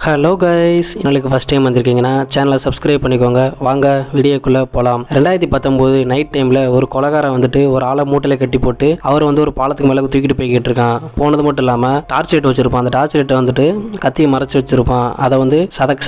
Hello guys, இன்னைக்கு first time வந்திருக்கீங்கன்னா சேனலை subscribe பண்ணிக்கோங்க. வாங்க வீடியோக்குள்ளே போகலாம். 2019 நைட் டைமில் ஒரு கொலைகாரன் வந்துட்டு ஒரு ஆளை மூட்டையில் கட்டி போட்டு அவர் வந்து ஒரு பாலத்துக்கு மேலே தூக்கிட்டு போய்கிட்டு இருக்கான். போனது மட்டும் இல்லாமல் டார்ச் லைட் வச்சிருப்பான். அந்த டார்ச் லைட்டை வந்துட்டு கத்தியை மறைச்சி வச்சிருப்பான். அதை வந்து சதக்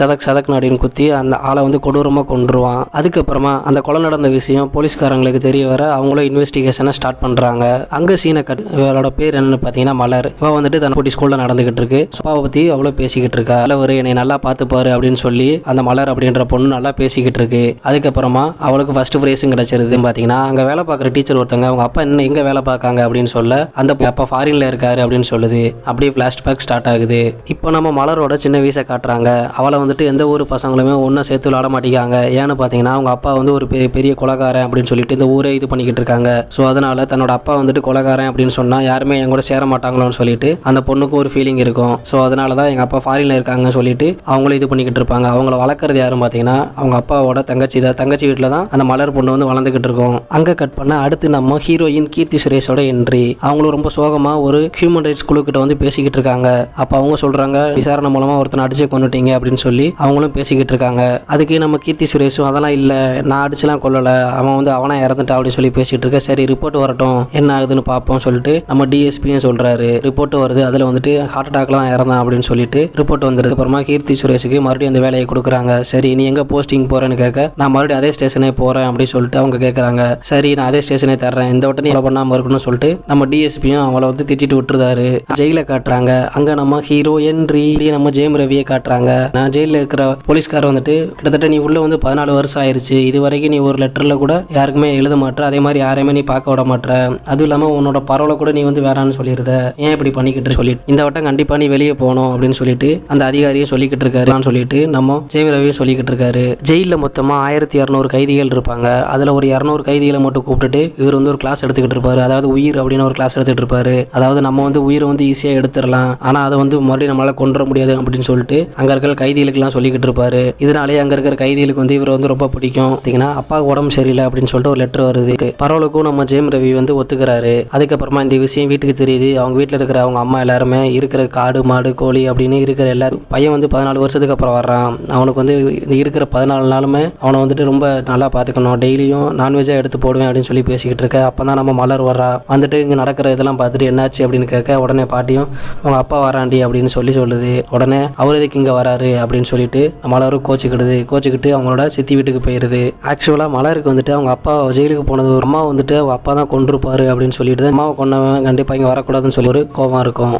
அப்படின்னு குத்தி அந்த ஆளை வந்து கொடூரமாக கொண்டுருவான். அதுக்கப்புறமா அந்த கொலை நடந்த விஷயம் போலீஸ்காரங்களுக்கு தெரிய வர அவங்களும் இன்வெஸ்டிகேஷனை ஸ்டார்ட் பண்ணுறாங்க. அங்கே சீனை இவளோட பேர் என்னன்னு பார்த்தீங்கன்னா மலர். இவ வந்துட்டு தனுப்பட்டி ஸ்கூலில் நடந்துகிட்டு இருக்கு. அப்பாவை பற்றி அவ்வளோ பேசிக்கிட்டு இருக்கா. என்னை நல்லா பார்த்துப்பாரு அப்படின்னு சொல்லி அந்த மலர் அப்படின்ற பொண்ணு நல்லா பேசிக்கிட்டு இருக்கு. அதுக்கப்புறமா அவளுக்கு ஃபர்ஸ்ட் பிரைஸும் கிடைச்சிருது. பார்த்தீங்கன்னா அங்கே வேலை பார்க்குற டீச்சர் ஒருத்தங்க அவங்க அப்பா என்ன எங்கே வேலை பார்க்காங்க அப்படின்னு சொல்ல அந்த அப்பா ஃபாரின்ல இருக்காரு அப்படின்னு சொல்லுது. அப்படியே ஃபிளாஷ்பேக் ஸ்டார்ட் ஆகுது. இப்போ நம்ம மலரோட சின்ன வயசை காட்டுறாங்க. அவளை வந்துட்டு எந்த ஊர் பசங்களுமே ஒன்றும் சேர்த்து விளாட மாட்டேங்காங்க. ஏன்னு பார்த்தீங்கன்னா அவங்க அப்பா வந்து ஒரு பெரிய கொலைகாரன் அப்படின்னு சொல்லிட்டு இந்த ஊரே இது பண்ணிக்கிட்டு இருக்காங்க. ஸோ அதனால தன்னோட அப்பா வந்துட்டு கொலைகாரன் அப்படின்னு சொன்னால் யாருமே என் கூட சேர மாட்டாங்களோன்னு சொல்லிட்டு அந்த பொண்ணுக்கு ஒரு ஃபீலிங் இருக்கும். ஸோ அதனால தான் எங்கள் அப்பா ஃபாரின்ல இருக்காங்க சொல்லிட்டு அவங்களும் இது பண்ணிக்கிட்டு இருப்பாங்க. அவங்கள வளர்க்குறது யாரும் பார்த்தீங்கன்னா அவங்க அப்பாவோட தங்கச்சி வீட்டில் தான் அந்த மலர் பொண்ணு வந்து வளர்ந்துகிட்டு இருக்கும். அங்கே கட் பண்ண அடுத்து நம்ம ஹீரோயின் கீர்த்தி சுரேஷோட என்ட்ரி. அவங்களும் ரொம்ப சோகமா ஒரு ஹியூமன் ரைட்ஸ் குழுக்கிட்ட வந்து பேசிக்கிட்டு இருக்காங்க. அப்போ அவங்க சொல்றாங்க விசாரணை மூலமா ஒருத்தனை அடிச்சு கொண்டுட்டீங்க அப்படின்னு சொல்லி அவங்களும் பேசிக்கிட்டு இருக்காங்க. அதுக்கு நம்ம கீர்த்தி சுரேஷும் அதெல்லாம் இல்லை, நான் அடிச்சுலாம் கொல்லல, அவன் வந்து அவனா இறந்துட்டா அப்படின்னு சொல்லி பேசிட்டு இருக்க. சரி ரிப்போர்ட் வரட்டும், என்ன ஆகுதுன்னு பார்ப்போம் சொல்லிட்டு நம்ம டிஎஸ்பியும் சொல்றாரு. ரிப்போர்ட் வருது, அதில் வந்துட்டு ஹார்ட் அட்டாக்ல தான் இறந்தான் அப்படின்னு சொல்லிட்டு ரிப்போர்ட் வந்துருக்கு. அப்புறமா கீர்த்தி சுரேஷுக்கு மறுபடியும் அந்த வேலையை கொடுக்குறாங்க. சரி நீ எங்க போஸ்டிங் போறேன்னு கேட்க நான் மறுபடியும் அதே ஸ்டேஷனே போறேன் அப்படின்னு சொல்லிட்டு அவங்க கேட்கறாங்க. சரி நான் அதே ஸ்டேஷனே தர்றேன், இந்த வட்டம் நீ பண்ணாம இருக்கணும்னு சொல்லிட்டு நம்ம டிஎஸ்பியும் அவளை வந்து திட்டிட்டு விட்டுருந்தாரு. ஜெயில காட்டுறாங்க. அங்க நம்ம ஹீரோ என்ட்ரி நம்ம ஜெயம் ரவியை காட்டுறாங்க. நான் ஜெயில இருக்கிற போலீஸ்காரர் வந்துட்டு கிட்டத்தட்ட நீ உள்ள வந்து 14 வருஷம் ஆயிருச்சு, இது வரைக்கும் நீ ஒரு லெட்டர்ல கூட யாருக்குமே எழுத மாட்டேற, அதே மாதிரி யாரையுமே நீ பார்க்க விட மாட்டேற, அதுவும் இல்லாம உன்னோட பரவலை கூட நீ வந்து வேறான்னு சொல்லிடுற, ஏன் இப்படி பண்ணிக்கிட்டு சொல்லிட்டு இந்த வட்டம் கண்டிப்பா நீ வெளியே போகணும் அப்படின்னு சொல்லிட்டு அந்த அதிகாரியை சொல்லிக்கிட்டு இருக்காரு சொல்லிட்டு நம்ம ஜெயம் ரவியும் சொல்லிக்கிட்டு இருக்காரு. ஜெயில மொத்தமா 1200 கைதிகள் இருப்பாங்க. அதுல ஒரு 200 கைதிகளை மட்டும் கூப்பிட்டுட்டு இவர் வந்து ஒரு கிளாஸ் எடுத்துக்கிட்டு இருப்பாரு. அதாவது உயிர் அப்படின்னு ஒரு கிளாஸ் எடுத்துட்டு இருப்பாரு. அதாவது நம்ம வந்து உயிரை வந்து ஈஸியா எடுத்துடலாம், ஆனா அதை வந்து மறுபடியும் நம்மளால கொண்டு முடியாது அப்படின்னு சொல்லிட்டு அங்க இருக்கிற கைதிகளுக்கு எல்லாம் சொல்லிக்கிட்டு இருப்பாரு. இதனாலே அங்க இருக்கிற கைதிகளுக்கு வந்து இவர் வந்து ரொம்ப பிடிக்கும். பார்த்தீங்கன்னா அப்பாவுக்கு உடம்பு சரியில்லை அப்படின்னு சொல்லிட்டு ஒரு லெட்டர் வருது. பரவலுக்கும் நம்ம ஜெயம் ரவி வந்து ஒத்துக்கிறாரு. அதுக்கப்புறமா இந்த விஷயம் வீட்டுக்கு தெரியுது. அவங்க வீட்டுல இருக்கிற அவங்க அம்மா எல்லாருமே இருக்கிற காடு மாடு கோழி அப்படின்னு இருக்கிற எல்லாரும் பையன் வந்து 14 வருஷத்துக்கு அப்புறம் வர்றான். அவனுக்கு வந்து இருக்கிற 14 நாளுமே அவனை வந்துட்டு ரொம்ப நல்லா பார்த்துக்கணும், டெய்லியும் நான்வெஜ்ஜாக எடுத்து போடுவேன் அப்படின்னு சொல்லி பேசிக்கிட்டு இருக்க. அப்போ தான் நம்ம மலர் வர்றா. வந்துட்டு இங்கே நடக்கிற இதெல்லாம் பார்த்துட்டு என்னாச்சு அப்படின்னு கேட்க உடனே பாட்டியும் அவங்க அப்பா வராண்டி அப்படின்னு சொல்லுது. உடனே அவர் எதுக்கு இங்கே வராரு அப்படின்னு சொல்லிட்டு மலரும் கோச்சிக்கிட்டு அவங்களோட சித்தி வீட்டுக்கு போயிருது. ஆக்சுவலாக மலருக்கு வந்துட்டு அவங்க அப்பா ஜெயிலுக்கு போனது ஒரு அம்மா வந்துட்டு அவங்க அப்பா தான் கொண்டிருப்பாரு அப்படின்னு சொல்லிட்டு அம்மாவை கொண்டவன் கண்டிப்பாக இங்கே வரக்கூடாதுன்னு சொல்லி ஒரு கோபம் இருக்கும்.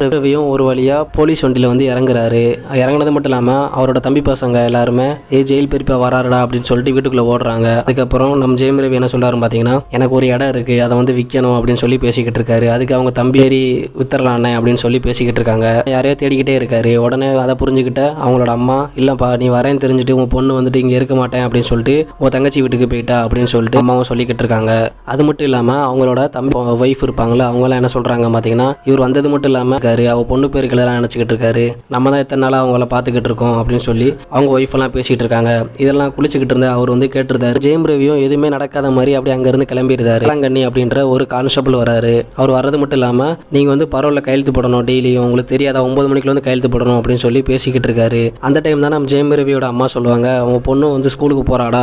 ஒரு வழியா போலீஸ் வண்டியில் வந்து இறங்குறாரு. இறங்குனது மட்டும் இல்லாமல் அவரோட தம்பி பசங்க எல்லாருமே ஜெயில் பெரியப்பா வராருடா அப்படின்னு சொல்லிட்டு வீட்டுக்குள்ள ஓடுறாங்க. அதுக்கப்புறம் நம்ம ஜெயம் ரவி என்ன சொல்றாரு பார்த்தீங்கன்னா எனக்கு ஒரு இடம் இருக்கு, அதை வந்து விற்கணும் அப்படின்னு சொல்லி பேசிக்கிட்டு இருக்காரு. அதுக்கு அவங்க தம்பி ஏறி வித்தரலானே அப்படின்னு சொல்லி பேசிக்கிட்டு இருக்காங்க. யாரையோ தேடிக்கிட்டே இருக்காரு. உடனே அதை புரிஞ்சுக்கிட்ட அவங்களோட அம்மா இல்லப்பா நீ வரேன்னு தெரிஞ்சுட்டு உன் பொண்ணு வந்துட்டு இங்க இருக்க மாட்டேன் அப்படின்னு சொல்லிட்டு உன் தங்கச்சி வீட்டுக்கு போயிட்டா அப்படின்னு சொல்லிட்டு அம்மாவும் சொல்லிக்கிட்டு இருக்காங்க. அது மட்டும் இல்லாம அவங்களோட தம்பி ஒய்ஃப் இருப்பாங்களா அவங்க எல்லாம் என்ன சொல்றாங்க பார்த்தீங்கன்னா இவர் வந்தது மட்டும் இல்லாம அவ பொண்ணு பேருக்கு எல்லாம் நினைச்சுக்கிட்டு இருக்காரு, நம்ம தான் இத்தனை நாளா அவங்கள பார்த்துக்கிட்டு இருக்கோம் அப்படின்னு சொல்லி அவங்க ஒய்ஃப் எல்லாம் பேசிட்டு இருக்காங்க. இதெல்லாம் குளிச்சுக்கிட்டு இருந்த அவர் வந்து கேட்டிருந்தாரு. ஜெயம் ரவியும் எதுவுமே நடக்காத மாதிரி அப்படி அங்க இருந்து கிளம்பிடுறாரு. கண்ணி அப்படின்ற ஒரு கான்ஸ்டபிள் வராரு. அவர் வர்றது மட்டும் இல்லாம நீங்க வந்து பரவல கையெழுத்து போடணும், டெய்லியும் உங்களுக்கு தெரியாத 9 மணிக்குள்ள வந்து கையெழுத்து போடணும் அப்படின்னு சொல்லி பேசிக்கிட்டு இருக்காரு. அந்த டைம் தான் நம்ம ஜெயம் ரவியோட அம்மா சொல்லுவாங்க அவங்க பொண்ணு வந்து ஸ்கூலுக்கு போறாடா,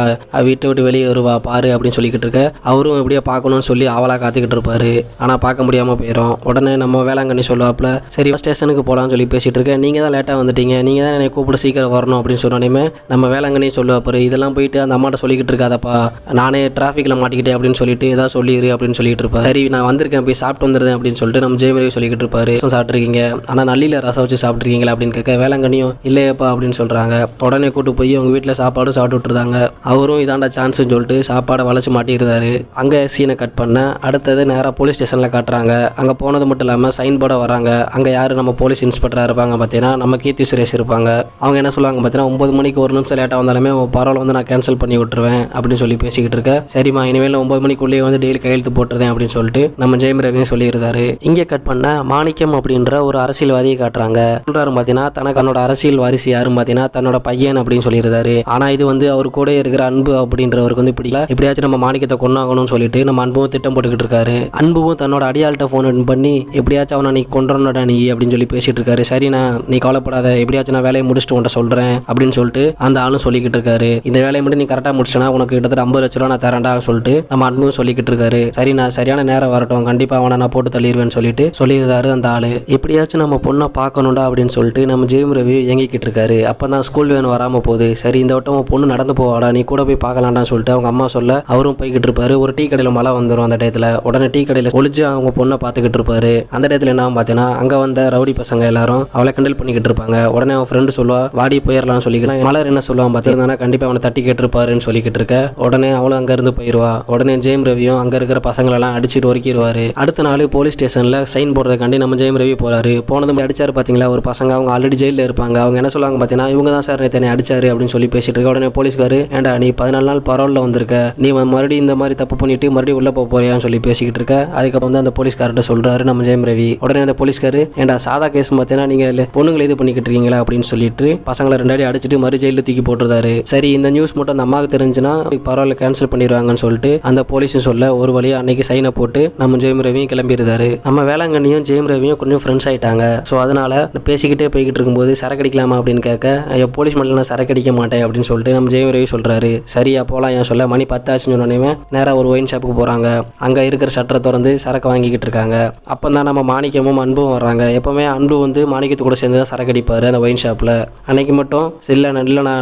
வீட்டை விட்டு வெளியே வருவா பாரு அப்படின்னு சொல்லிக்கிட்டு இருக்க. அவரும் எப்படியா பார்க்கணும்னு சொல்லி அவளா காத்துக்கிட்டு இருப்பாரு. ஆனா பார்க்க முடியாம போயிடும். உடனே நம்ம வேளாங்கண்ணி சொல்லுவாப்ல சரி ஸ்டேஷனுக்கு போலாம்னு சொல்லி பேசிட்டு இருக்க. நீங்க தான் லேட்டா வந்துட்டீங்க, நீங்க தான் என்னை கூப்பிட சீக்கிரம் வரணும் அப்படின்னு சொன்னோன்னே நம்ம வேளாங்கண்ணி சொல்லுவாப்பாரு இதெல்லாம் போயிட்டு அந்த அம்மாட்ட சொல்லிக்கிட்டு இருக்காதப்பா, நானே டிராஃபிக்ல மாட்டிக்கிட்டேன் அப்படின்னு சொல்லிட்டு ஏதாவது சொல்லிடு அப்படின்னு சொல்லிட்டு இருப்பாரு. சரி நான் வந்திருக்கேன் போய் சாப்பிட்டு வந்துருந்தேன் அப்படின்னு சொல்லிட்டு நம்ம ஜெயம் ரவி சொல்லிக்கிட்டு இருப்பாரு. சாப்பிட்டுருக்கீங்க ஆனா நல்லில ரசம் வச்சு சாப்பிட்டுருக்கீங்களா அப்படின்னு கேட்க வேளாங்கண்ணியும் இல்லையப்பா அப்படின்னு சொல்றாங்க. உடனே கூட்டு போய் அவங்க வீட்டுல சாப்பாடு சாப்பிட்டு விட்டுருந்தாங்க. அவரும் இதாண்டா சான்ஸ்ன்னு சொல்லிட்டு சாப்பாடை வளைச்சு மாட்டிருந்தாரு. அங்க சீனை கட் பண்ண அடுத்தது நேரா போலீஸ் ஸ்டேஷன்ல காட்டுறாங்க. அங்க போனது மட்டும் இல்லாம சைன் போர்ட வராங்க. அங்க யாரு நம்ம போலீஸ் இன்ஸ்பெக்டரா இருப்பாங்க பார்த்தீங்கன்னா நம்ம கீர்த்தி சுரேஷ் இருப்பாங்க. அவங்க என்ன சொல்லுவாங்க பார்த்தீங்கன்னா 9 மணிக்கு ஒரு நிமிஷம் லேட்டாக வந்தாலுமே பரவாயில்ல வந்து நான் கேன்சல் பண்ணி விட்டுருவேன் அப்படின்னு சொல்லி பேசிக்கிட்டு இருக்க. சரிம்மா இனிமேல் 9 மணிக்குள்ளேயே வந்து டெய்லி கையெழுத்து போட்டுருந்தேன் அப்படின்னு சொல்லிட்டு நம்ம ஜெயம் ரவியும் சொல்லியிருந்தாரு. இங்கே கட் பண்ண மாணிக்கம் அப்படின்ற ஒரு அரசியல்வாதியை காட்டுறாங்க. சொல்றாரு பார்த்தீங்கன்னா தனக்கு அரசியல் வாரிசு யாரும் பார்த்தீங்கன்னா தன்னோட பையன் அப்படின்னு சொல்லியிருந்தாரு. ஆனா இது வந்து அவர் கூட இருக்கிற அன்பு அப்படின்றவருக்கு வந்து பிடிக்கல. எப்படியாச்சும் நம்ம மாணிக்கத்தை கொண்டாகணும்னு சொல்லிட்டு நம்ம அன்பும் திட்டம் போட்டுக்கிட்டு இருக்காரு. அன்பும் தன்னோட அடியாள்கிட்ட போன் பண்ணி எப்படியாச்சும் அவனை நீ கொண்டுடா நீ அப்படின்னு சொல்லி பேசிட்டு இருக்காரு. சரிண்ணா நீ கவலைப்படாத, எப்படியாச்சும் எப்படியாச்சும் நான் வேலையை முடிச்சுட்டு உன்ட்ட சொல்றேன் அப்படின்னு சொல்லிட்டு அந்த ஆளும் சொல்லிக்கிட்டு இருக்காரு. இந்த வேலையை மட்டும் நீ கரெக்டா முடிச்சனா உனக்கு கிட்டத்தட்ட 50 லட்ச ரூபா நான் தரேன்டா சொல்லிட்டு நம்ம அன்பும் சொல்லிக்கிட்டு இருக்காரு. சரி நான் சரியான நேரம் வரட்டும், கண்டிப்பா அவனை நான் போட்டு தள்ளிடுவேன்னு சொல்லிட்டு சொல்லியிருந்தாரு அந்த ஆளு. எப்படியாச்சும் நம்ம பொண்ணை பார்க்கணும்டா அப்படின்னு சொல்லிட்டு நம்ம ஜெயம் ரவி இயங்கிக்கிட்டு இருக்காரு. அப்பதான் ஸ்கூல் வேன் வராம போகுது. சரி இந்த வட்டம் பொண்ணு நடந்து போவாடா, நீ கூட போய் பார்க்கலாம்டான்னு சொல்லிட்டு அவங்க அம்மா சொல்ல அவரும் போய்கிட்டு இருப்பாரு. ஒரு டீ கடையில மழை வந்துடும் அந்த டயத்துல. உடனே டீ கடையில ஒளிச்சு அவங்க பொண்ணை பார்த்துக்கிட்டு இருப்பாரு. அந்த டயத்துல என்ன பார்த்தீங்கன்னா அங்க வந்த ரவுடி பசங்க எல்லாரும் அவளை கிண்டல் பண்ணிக்கிட்டு இருப்பாங்க. உடனே அவன் ஃப்ரெண்டு சொல்லுவா வாடி போயிடலாம்னு சொல்லிக்கலாம். மலர் என்ன சொல்லுவான் பார்த்தீங்கன்னா கண்டிப்பா அவனை தட்டி கேட்டிருப்பாருன்னு சொல்லிக்கிட்டு இருக்க. உடனே அவளும் அங்க இருந்து போயிருவா. உடனே ஜெயம் ரவியும் அங்க இருக்கிற பசங்களெல்லாம் அடிச்சுட்டு ஒருக்கிடுவாரு. அடுத்த நாள் போலீஸ் ஸ்டேஷன்ல சைன் போடுறதுக்காண்டி நம்ம ஜெயம் ரவி போறாரு. போனதும் அடிச்சாரு பாத்தீங்களா ஒரு பசங்க, அவங்க ஆல்ரெடி ஜெயில இருப்பாங்க. அவங்க என்ன சொல்லுவாங்க பார்த்தீங்கன்னா இவங்க தான் சார் நேற்று அடிச்சாரு அப்படின்னு சொல்லி பேசிட்டு இருக்க. உடனே போலீஸ்காரு ஏண்டா நீ 14 நாள் பரவாயில்ல வந்திருக்க, நீ மறுபடியும் இந்த மாதிரி தப்பு பண்ணிட்டு மறுபடியும் உள்ள போறியான்னு சொல்லி பேசிக்கிட்டு இருக்க. அதுக்கப்புறம் வந்து அந்த போலீஸ்கார்ட்ட சொல்றாரு நம்ம ஜெயம் ரவி. உடனே அந்த போலீஸ்காரு ஏண்டா சாதா கேஸ் பார்த்தீங்கன்னா நீங்க பொண்ணுங்களை இது பண்ணிக்கிட்டு இருக்கீங்களா அப்படின்னு சொல்லிட்டு பசங்களை 2 அடி அடிச்சுட்டு மறு ஜெயில தூக்கி போட்டுருந்தாரு. சரி இந்த நியூஸ் மட்டும் அந்த அம்மாவுக்கு தெரிஞ்சுன்னா பரவாயில்ல கேன்சல் பண்ணிடுவாங்கன்னு சொல்லிட்டு அந்த போலீஸும் சொல்ல ஒரு வழியா அன்னைக்கு சைனை போட்டு நம்ம ஜெயம் ரவியும் கிளம்பிடுறாரு. நம்ம வேளாங்கண்ணியும் ஜெயம் ரவியும் கொஞ்சம் ஃப்ரெண்ட்ஸ் ஆயிட்டாங்க. ஸோ அதனால பேசிக்கிட்டே போய்கிட்டு இருக்கும்போது சரக்கு அடிக்கலாமா அப்படின்னு கேட்க போலீஸ் மட்டும் நான் சரக்கு அடிக்க மாட்டேன் அப்படின்னு சொல்லிட்டு நம்ம ஜெயம் ரவி சொல்றாரு. சரியா போலாம் ஏன் சொல்ல மணி 10 ஆச்சுன்னு சொன்னோன்னே நேராக ஒரு ஒயின் ஷாப்புக்கு போறாங்க. அங்க இருக்கிற ஷட்டரை திறந்து சரக்கு வாங்கிக்கிட்டு இருக்காங்க. அப்பதான் நம்ம மாணிக்கமும் அன்பும் வர்றாங்க. எப்பவுமே அன்பு வந்து மாணிக்கத்து கூட சேர்ந்து தான் சரக்கு அடிப்பாரு அந்த ஒயின் ஷாப்ல. அன்னைக்கு மட்டும் இல்லை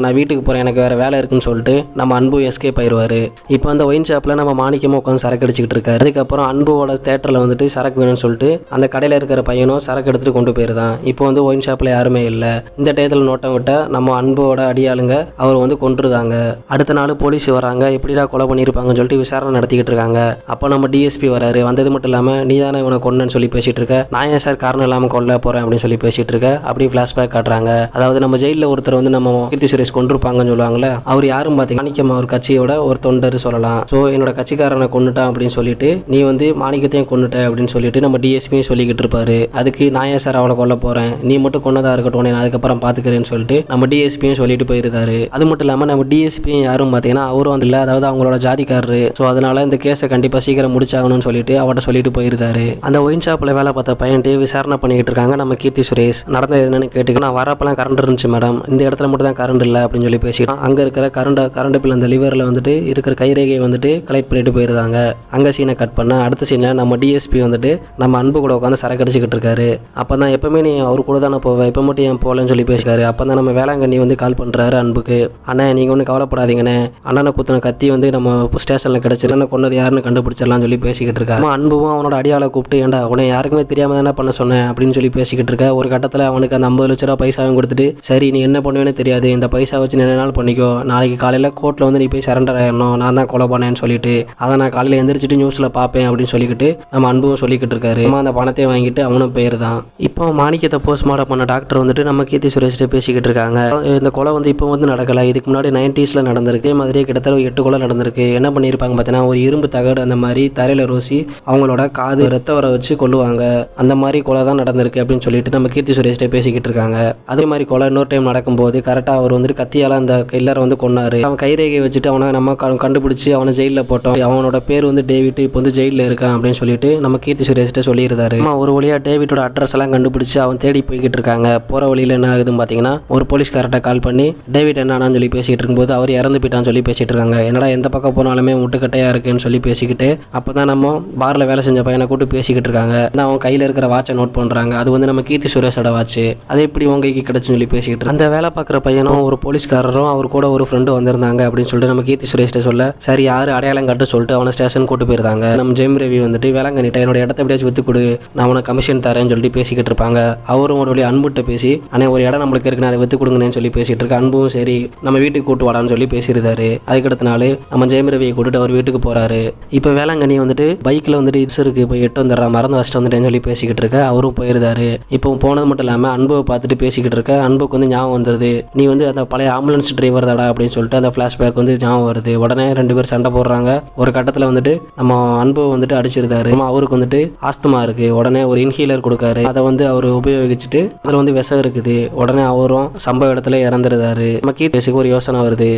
நான் வீட்டுக்கு போறேன் எனக்கு வேற வேலை இருக்குன்னு சொல்லிட்டு நம்ம அன்பு எஸ்கேப் ஆயிடுவாரு. இப்போ அந்த ஒயின் ஷாப்ல நம்ம மாணிக்கமும் உட்காந்து சரக்கு அடிச்சுக்கிட்டு இருக்காரு. அதுக்கப்புறம் அன்புவோட தேட்டர்ல வந்துட்டு சரக்கு வேணும்னு சொல்லிட்டு அந்த கடையில இருக்கிற பையனும் சரக்கு எடுத்துட்டு கொண்டு போயிருந்தான். இப்போ வந்து ஒயின் ஷாப்ல யாருமே இல்லை. இந்த டயத்துல நோட்டம் விட்ட நம்ம அன்போட அடியாளுங்க அவர் வந்து கொன்றுதாங்க. அடுத்த நாள் போலீஸ் வராங்க. எப்படிடா கொலை பண்ணியிருப்பாங்கன்னு சொல்லிட்டு விசாரணை நடத்திக்கிட்டு இருக்காங்க. அப்போ நம்ம டிஎஸ்பி வராரு. வந்தது மட்டும் இல்லாம நீ தானே இவனை கொன்னன்னு சொல்லி பேசிட்டு இருக்க, நான் ஏன் சார் காரணம் இல்லாம கொல்ல போறேன் அப்படின்னு சொல்லி பேசிட்டு இருக்க. அப்படி பிளாஷ்பேக் காட்டுறாங்க. அதாவது நம்ம ஜெயில ஒருத்தர் வந்து நம்ம கீர்த்தி சுரேஷ் கொண்டிருப்பாங்கன்னு சொல்லுவாங்கல்ல, அவர் யாரும் பார்த்தீங்கன்னா மாணிக்கம் அவர் கட்சியோட ஒரு தொண்டர் சொல்லலாம். ஸோ என்னோட கட்சிக்காரனை கொண்டுட்டான் அப்படின்னு சொல்லிட்டு நீ வந்து மாணிக்கத்தையும் கொண்டுட்ட அப்படின்னு சொல்லிட்டு நம்ம டிஎஸ்பியும் சொல்லிக்கிட்டு இருப்பாரு. அதுக்கு நான் ஏன் சார் அவளை கொல்ல போறேன், நீ மட்டும் கொன்னதா இருக்கட்டும் நான் அதுக்கப்புறம் பாத்துக்கிறேன்னு சொல்லிட்டு நம்ம டிஎஸ்பியும் சொல்லிட்டு போயிருந்தாரு. அது மட்டும் இல்லாம நம்ம டிஎஸ்பியும் யாரும் பார்த்தீங்கன்னா அவரும் வந்து இல்லை, அதாவது அவங்களோட ஜாதிக்காரரு. ஸோ அதனால இந்த கேஸை கண்டிப்பா சீக்கிரம் முடிச்சாகணும்னு சொல்லிட்டு அவர்கிட்ட சொல்லிட்டு போயிருந்தாரு. அந்த ஒயின் ஷாப்ல வேலை பார்த்த பையன்ட்டு விசாரணை பண்ணிக்கிட்டு இருக்காங்க நம்ம கீர்த்தி சுரேஷ். நடந்தது என்னன்னு கேட்டுக்க நான் வரப்பெல்லாம் கரண்ட் இருந்துச்சு மேடம், இந்த இடத்துல மட்டும் தான் கரண்ட் இல்லை அப்படின்னு சொல்லி பேசிட்டோம். அங்க இருக்கிற கரண்ட் பில் அந்த லிவர்ல வந்துட்டு இருக்கிற கைரேகையை வந்துட்டு கலெக்ட் பண்ணிட்டு போயிருந்தாங்க. அங்க சீனை கட் பண்ண அடுத்த சீனை நம்ம டிஎஸ்பி வந்துட்டு நம்ம அன்பு கூட உட்காந்து சரக்கு அடிச்சுக்கிட்டு இருக்காரு. அப்பதான் எப்பவுமே நீ அவர் கூட தானே போவேன், இப்போ மட்டும் ஏன் போகலன்னு சொல்லி பேசிக்காரு. அப்பதான் நம்ம வேளாங்கண்ணி வந்து கால் பண்றாரு அன்புக்கு. அண்ணா நீங்க ஒன்றும் கவலைப்படாதீங்கண்ணே, அண்ணனை குத்தின கத்தி வந்து நம்ம ஸ்டேஷன்ல கிடைச்சிருந்தா கொண்டது யாருன்னு கண்டுபிடிச்சிடலாம் சொல்லி பேசிக்கிட்டு இருக்காரு. அன்பும் அவனோட அடியாளை கூப்பிட்டு ஏன்டா உன்னை யாருக்குமே தெரியாம என்ன பண்ண சொன்னேன் அப்படின்னு சொல்லி பேசிக்கிட்டு இருக்க. ஒரு கட்டத்தில் அவனுக்கு அந்த 50 லட்ச ரூபா பைசாவும் கொடுத்துட்டு சரி நீ என்ன பண்ணுவேன்னு தெரியாது, இந்த பைசா வச்சு என்ன நாள் பண்ணிக்கோ, நாளைக்கு காலையில கோர்ட்ல வந்து நீ போய் சரண்டர் ஆயிடணும், நான் தான் கொலை பண்ணேன்னு சொல்லிட்டு அதை நான் காலையில் எந்திரிச்சிட்டு நியூஸ்ல பார்ப்பேன் அப்படின்னு சொல்லிக்கிட்டு நம்ம அன்பும் சொல்லிக்கிட்டு இருக்காரு. அந்த பணத்தை வாங்கிட்டு அவனும் போயிருந்தான். இப்போ மாணிக்கத்தை போஸ்ட்மார்ட்டம் பண்ண டாக்டர் வந்துட்டு நம்ம கீர்த்தி சுரேஷ்ட பேசிக்கிட்டு இருக்காங்க. இந்த கொலை வந்து இப்போ வந்து நடக்கல, இதுக்கு முன்னாடி 90s நடந்திருக்கு. மாதிரியே கிட்டத்தட்ட 8 கொலை நடந்திருக்கு. என்ன பண்ணியிருப்பாங்க பார்த்தீங்கன்னா ஒரு இரும்பு தகடு அந்த மாதிரி தரையில ரோசி அவங்களோட காது ரத்த வர வச்சு கொல்லுவாங்க. அந்த மாதிரி கொலை தான் நடந்திருக்கு அப்படின்னு சொல்லிட்டு நம்ம கீர்த்தி சுரேஷ்ட பேசிக்கிட்டு இருக்காங்க. அதே மாதிரி கொலை இன்னொரு டைம் நடக்கும்போது கரெக்டாக அவர் வந்துட்டு கத்தியால அந்த கில்லரை வந்து கொன்னாரு. அவன் கைரேகை வச்சுட்டு அவனை நம்ம கண்டுபிடிச்சு அவனை ஜெயிலில் போட்டோம். அவனோட பேர் வந்து டேவிட், இப்போ வந்து ஜெயிலில் இருக்கான் அப்படின்னு சொல்லிட்டு நம்ம கீர்த்தி சுரேஷ்ட சொல்லியிருந்தாரு. ஒரு வழியா டேவிட்டோட அட்ரஸ் எல்லாம் கண்டுபிடிச்சு அவன் தேடி போய்கிட்டு இருக்காங்க. போற வழியில என்ன ஆகுதுன்னு பார்த்தீங்கன்னா ஒரு போலீஸ்கார்ட்ட கால் பண்ணி டேவிட் என்னன்னு சொல்லி பேசிட்டு இருக்கும்போது அவர் இறந்து போயிட்டான்னு சொல்லி பேசிட்டு இருக்காங்க. என்னடா எந்த பக்கம் போனாலுமே முட்டுக்கட்டையா இருக்குன்னு சொல்லி பேசிக்கிட்டு அப்பதான் நம்ம பார்ல வேலை செஞ்ச பையனை கூட்டு பேசிக்கிட்டு இருக்காங்க. அவன் கையில இருக்கிற வாட்சை நோட் பண்றாங்க. அது வந்து நம்ம கீர்த்தி சுரேஷோட வாட்ச். அது எப்படி உங்க கைக்கு கிடைச்சுன்னு சொல்லி பேசிக்கிட்டு அந்த வேலை பார்க்குற பையனும் ஒரு போலீஸ்காரரும் அவர் கூட ஒரு ஃப்ரெண்டு வந்திருந்தாங்க அப்படின்னு சொல்லிட்டு நம்ம கீர்த்தி சுரேஷ்ட சொல்ல சரி யாரு அடையாளம் கட்டு சொல்லிட்டு அவனை ஸ்டேஷன் கூட்டு போயிருந்தாங்க. நம்ம ஜெயம் ரவி வந்துட்டு வேளாங்கண்ணிட்ட என்னோட இடத்த எப்படியாச்சும் வித்து கொடு, நான் உனக்கு கமிஷன் தரேன்னு சொல்லிட்டு பேசிக்கிட்டு இருப்பாங்க. அவரும் ஒரு வழி அன்புட்ட பேசி அண்ணே ஒரு இடம் நம்மளுக்கு இருக்கு அதை வித்து கொடுங்கன்னு சொல்லி பேசிட்டு இருக்க. அன்பும் சரி நம்ம வீட்டுக்கு கூட்டு வாடான்னு சொல்லி பேசியிருந்தாரு. அதுக்கடுத்த நாள் நம்ம ஜெயம் ரவியை கூட்டிட்டு அவர் வீட்டுக்கு போறாரு. இப்போ வேளாங்கண்ணி வந்துட்டு பைக்ல வந்துட்டு இருக்கு போய் 8 வந்துடுறா மறந்து வச்சுட்டு வந்துட்டேன்னு சொல்லி பேசிக்கிட்டு இருக்க. அவரும் போயிருந்தாரு. இப்போ போனது மட்டும் இல்லாம அன்புவை பார்த்துட்டு பேசிக்கிட்டு இருக்க. அன்புக்கு வந்து ஞாபகம் வந்துருது, நீ வந்து அந்த பழைய ஆம்புலன்ஸ் டிரைவர் தாடா அப்படின்னு சொல்லிட்டு அந்த பிளாஷ்பேக் வந்து ஞாபகம் வருது. உடனே 2 பேர் சண்டை போடுறாங்க. ஒரு கட்டத்தில் வந்துட்டு நம்ம அன்பு வந்துட்டு அடிச்சிருந்தாரு. அவருக்கு வந்துட்டு ஆஸ்துமா இருக்கு. உடனே ஒரு இன்ஹீலர் கொடுக்காரு. அதை வந்து அவர் உபயோகிச்சுட்டு அதில் வந்து விஷம் இருக்குது. உடனே அவரும் சம்பவ இடத்துல இறந்துருந்தாரு. நம்ம கீர்த்தி ஒரு யோசனை வருது,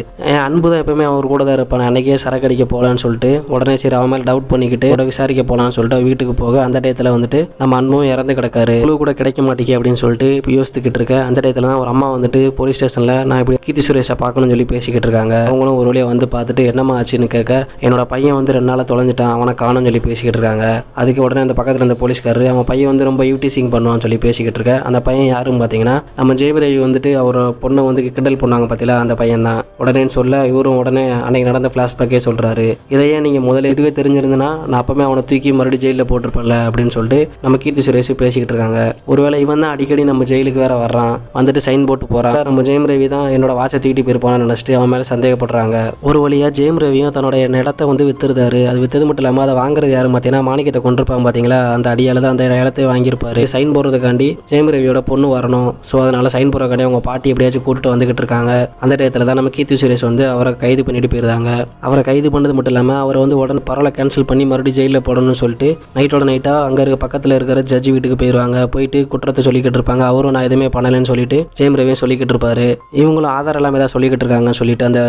அன்பு தான் எப்பவுமே அவர் கூட தான் இருப்பான், அன்னைக்கே சரக்கு அடிக்க போகலான்னு சொல்லிட்டு உடனே சரி அவன் மேலே டவுட் பண்ணிக்கிட்டு விசாரிக்க போகலான்னு சொல்லிட்டு வீட்டுக்கு போக அந்த டயத்தில் வந்துட்டு நம்ம அன்பும் இறந்து கிடக்காரு. குழு கூட கிடைக்க மாட்டேங்க அப்படின்னு சொல்லிட்டு இப்போ யோசித்துக்கிட்டு இருக்க. இருக்க அந்த டயத்தில் தான் ஒரு அம்மா வந்துட்டு போலீஸ் ஸ்டேஷனில் நான் இப்படி கீர்த்தி சுரேஷை பார்க்கணும்னு சொல்லி பேசிக்கிட்டு இருக்காங்க. அவங்களும் ஒரு வழியாக வந்து பார்த்துட்டு என்னம்மா ஆச்சுன்னு கேட்க, என்னோட பையன் வந்து 2 நாளாக தொலைஞ்சிட்டான், அவனை காணும்னு சொல்லி பேசிக்கிட்டு இருக்காங்க. அதுக்கு உடனே அந்த பக்கத்தில் இருந்த போலீஸ்காரரு அவன் பையன் வந்து ரொம்ப யூட்டிசிங் பண்ணுவான்னு சொல்லி பேசிக்கிட்டு இருக்க. அந்த பையன் யாரும் பார்த்தீங்கன்னா நம்ம ஜெயம் ரவி வந்துட்டு அவர் பொண்ணை வந்து கிண்டல் பண்ணாங்க பார்த்தீங்களா, அந்த பையன் தான். உடனே சொல்ல இவரும் உடனே அன்னைக்கு நடந்த ஃப்ளாஷ்பேக்கே சொல்கிறாரு. இதையே நீங்கள் முதல்ல இதுவே தெரிஞ்சிருந்தனா நான் அப்பவே அவனை தூக்கி மறுபடியும் ஜெயிலில் போட்டிருப்பேன்ல அப்படின்னு சொல்லிட்டு நம்ம கீர்த்தி சுரேஷ் பேசிக்கிட்டு இருக்காங்க. ஒருவேளை இவன் தான் அடிக்கடி நம்ம ஜெயிலுக்கு வேற வர்றான், வந்துட்டு சைன் போட்டு போறான், நம்ம ஜெயம் ரவி தான் என்னோட வாட்சை தூக்கிட்டு போயிருப்பான்னு நினைச்சிட்டு அவன் மேலே சந்தேகப்படுறாங்க. ஒரு வழியா ஜெயம் ரவியும் தன்னோட இடத்தை வந்து வித்துருந்தாரு. அது வித்தது மட்டும் இல்லாமல் அதை வாங்குறது யாரும் பார்த்தீங்கன்னா மாணிக்கத்தை கொண்டிருப்பாங்க பார்த்தீங்களா, அந்த அடியால தான் அந்த இடத்தை வாங்கியிருப்பாரு. சைன் போடுறதுக்காண்டி ஜெயம் ரவியோட பொண்ணு வரணும், ஸோ அதனால சைன் போடுறதுக்காண்டி அவங்க பாட்டி எப்படியாச்சும் கூட்டிட்டு வந்துகிட்டு இருக்காங்க. அந்த டயத்தில் தான் நம்ம கீர்த்தி சுரேஷ் வந்து அவரை கைது பண்ணிட்டு போயிருந்தாங்க. அவரை கைது பண்ணது மட்டும் இல்லாமல் அவரை வந்து உடனே பரவாயில்ல கேன்சல் பண்ணி மறுபடியும் ஜெயிலில் போடணும்னு சொல்லிட்டு நைட்டோட நைட்டாக அங்கே இருக்க பக்கத்தில் இருக்கிற ஜட்ஜி வீட்டுக்கு போயிடுவாங்க. போயிட்டு குற்றத்தை சொல்லிக்கிட்டு இருப்பாங்க. அவரும் நான் எதுவுமே பண்ணலைன்னு சொல்லிட்டு ஜெயம் ரவியும் சொல்லிக்கிட்டு இருப்பாரு. இவங்களும் ஆதாரம் எல்லாமே ஏதாவது சொல்லிக்கிட்டு இருக்காங்கன்னு சொல்லிட்டு அந்த